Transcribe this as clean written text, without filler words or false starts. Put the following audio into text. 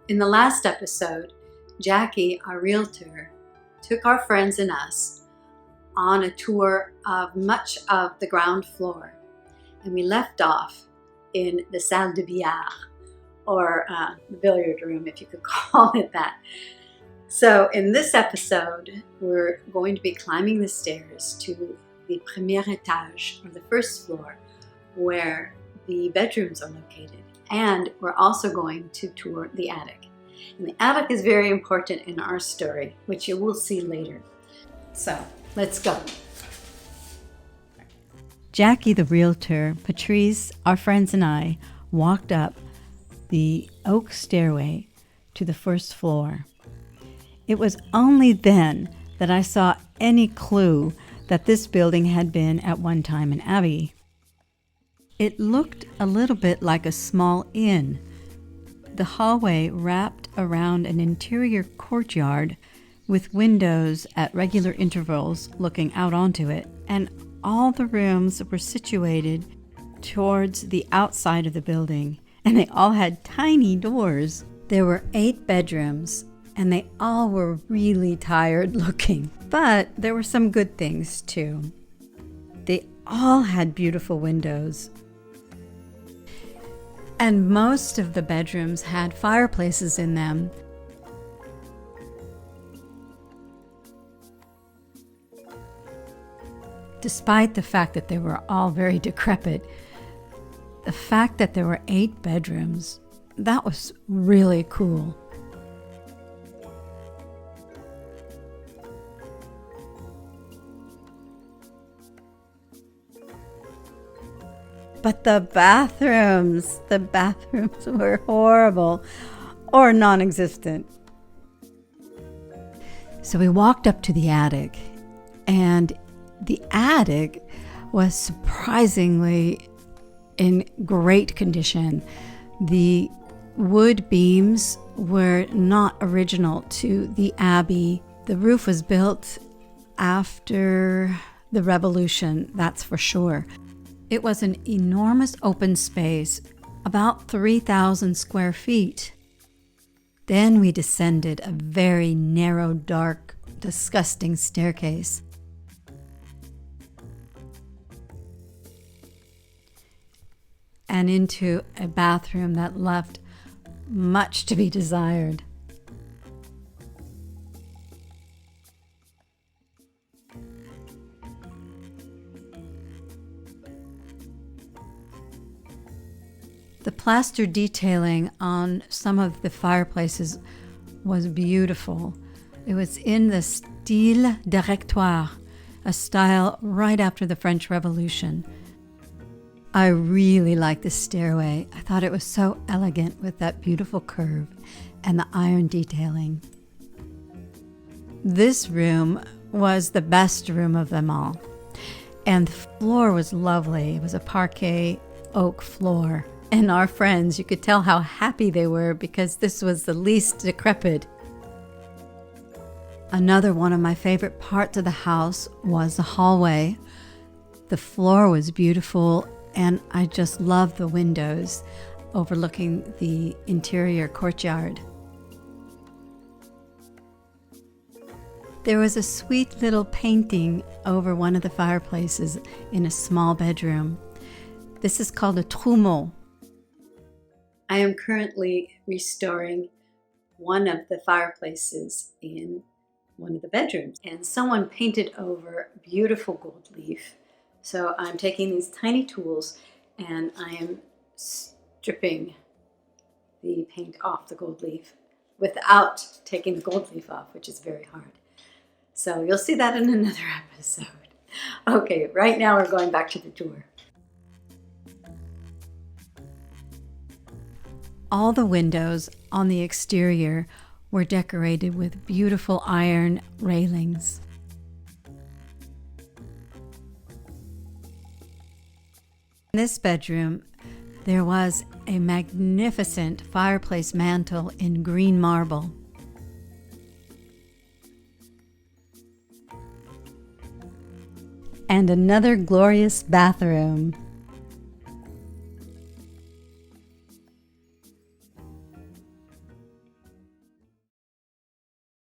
In the last episode, Jackie, our realtor, took our friends and us on a tour of much of the ground floor, and we left off in the salle de billard, or the billiard room, if you could call it that. So in this episode, we're going to be climbing the stairs to the premier étage, or the first floor, where the bedrooms are located. And we're also going to tour the attic. And the attic is very important in our story, which you will see later. So let's go. Jackie, the realtor, Patrice, our friends, and I walked up the oak stairway to the first floor. It was only then that I saw any clue that this building had been at one time an abbey. It looked a little bit like a small inn. The hallway wrapped around an interior courtyard with windows at regular intervals looking out onto it, and all the rooms were situated towards the outside of the building, and they all had tiny doors. There were 8 bedrooms, and they all were really tired looking, but there were some good things too. They all had beautiful windows. And most of the bedrooms had fireplaces in them. Despite the fact that they were all very decrepit, the fact that there were 8 bedrooms, that was really cool. But the bathrooms were horrible or non-existent. So we walked up to the attic, and the attic was surprisingly in great condition. The wood beams were not original to the Abbey. The roof was built after the Revolution, that's for sure. It was an enormous open space, about 3,000 square feet. Then we descended a very narrow, dark, disgusting staircase. And into a bathroom that left much to be desired. The plaster detailing on some of the fireplaces was beautiful. It was in the style directoire, a style right after the French Revolution. I really liked the stairway. I thought it was so elegant with that beautiful curve and the iron detailing. This room was the best room of them all. And the floor was lovely. It was a parquet oak floor. And our friends, you could tell how happy they were because this was the least decrepit. Another one of my favorite parts of the house was the hallway. The floor was beautiful, and I just loved the windows overlooking the interior courtyard. There was a sweet little painting over one of the fireplaces in a small bedroom. This is called a trouvent. I am currently restoring one of the fireplaces in one of the bedrooms, and someone painted over beautiful gold leaf. So I'm taking these tiny tools and I am stripping the paint off the gold leaf without taking the gold leaf off, which is very hard. So you'll see that in another episode. Okay, right now we're going back to the tour. All the windows on the exterior were decorated with beautiful iron railings. In this bedroom, there was a magnificent fireplace mantel in green marble. And another glorious bathroom.